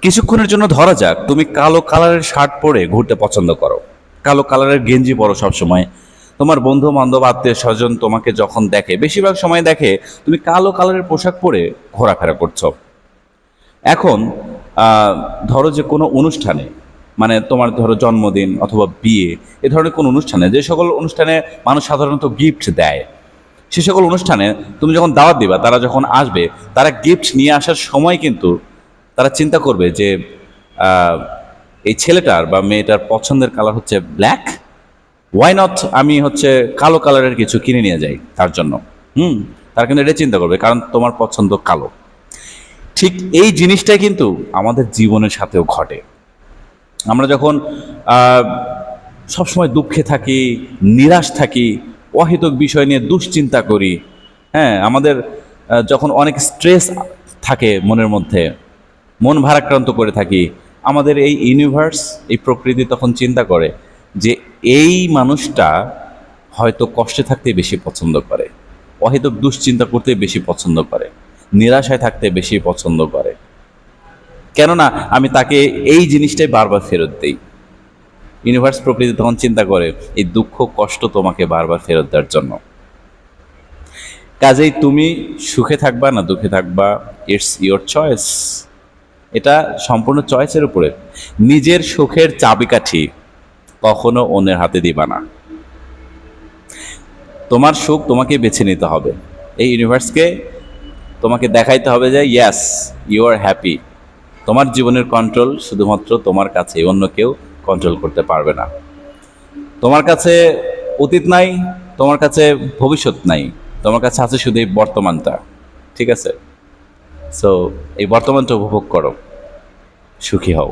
কিছুক্ষণের জন্য ধরা যাক তুমি কালো কালারের শার্ট পরে ঘুরতে পছন্দ করো, কালো কালারের গেঞ্জি পরো সবসময়। তোমার বন্ধু বান্ধব আত্মীয় স্বজন তোমাকে যখন দেখে, বেশিরভাগ সময় দেখে তুমি কালো কালারের পোশাক পরে ঘোরাফেরা করছো। এখন ধরো যে কোনো অনুষ্ঠানে, মানে তোমার ধরো জন্মদিন অথবা বিয়ে, এ ধরনের কোনো অনুষ্ঠানে, যে সকল অনুষ্ঠানে মানুষ সাধারণত গিফট দেয়, সে সকল অনুষ্ঠানে তুমি যখন দাওয়াত দিবা, তারা যখন আসবে, তারা গিফট নিয়ে আসার সময় কিন্তু তারা চিন্তা করবে যে আহ, এই ছেলেটার বা মেয়েটার পছন্দের কালার হচ্ছে ব্ল্যাক, ওয়াই নট আমি হচ্ছে কালো কালারের কিছু কিনে নিয়ে যাই তার জন্য। তারা কিন্তু এটা চিন্তা করবে, কারণ তোমার পছন্দ কালো। ঠিক এই জিনিসটাই কিন্তু আমাদের জীবনের সাথেও ঘটে। আমরা যখন আহ, সবসময় দুঃখে থাকি, নিরাশ থাকি, অহেতুক বিষয় নিয়ে দুশ্চিন্তা করি, হ্যাঁ, আমাদের যখন অনেক স্ট্রেস থাকে মনের মধ্যে, মন ভারাক্রান্ত করে থাকি, আমাদের এই ইউনিভার্স, এই প্রকৃতি তখন চিন্তা করে যে এই মানুষটা হয়তো কষ্টে থাকতে বেশি পছন্দ করে, অহেতুক দুশ্চিন্তা করতে বেশি পছন্দ করে, নিরাশায় থাকতে বেশি পছন্দ করে। কেননা আমি তাকে এই জিনিসটাই বারবার ফেরত দিই। ইউনিভার্স, প্রকৃতি তখন চিন্তা করে এই দুঃখ কষ্ট তোমাকে বারবার ফেরত দেওয়ার জন্য। কাজেই তুমি সুখে থাকবা না দুঃখে থাকবা, ইটস ইয়োর চয়েস। এটা সম্পূর্ণ চয়েসের উপরে। নিজের সুখের চাবিকাঠি কখনো অন্যের হাতে দিবা না। তোমার সুখ তোমাকে বেছে নিতে হবে। এই ইউনিভার্সকে তোমাকে দেখাইতে হবে যে ইয়াস, ইউ আর হ্যাপি। তোমার জীবনের কন্ট্রোল শুধুমাত্র তোমার কাছে, অন্য কেউ কন্ট্রোল করতে পারবে না। তোমার কাছে অতীত নাই, তোমার কাছে ভবিষ্যৎ নাই, তোমার কাছে আছে শুধু এই বর্তমানটা। ঠিক আছে? সো এই বর্তমানটা উপভোগ করো, সুখী হও।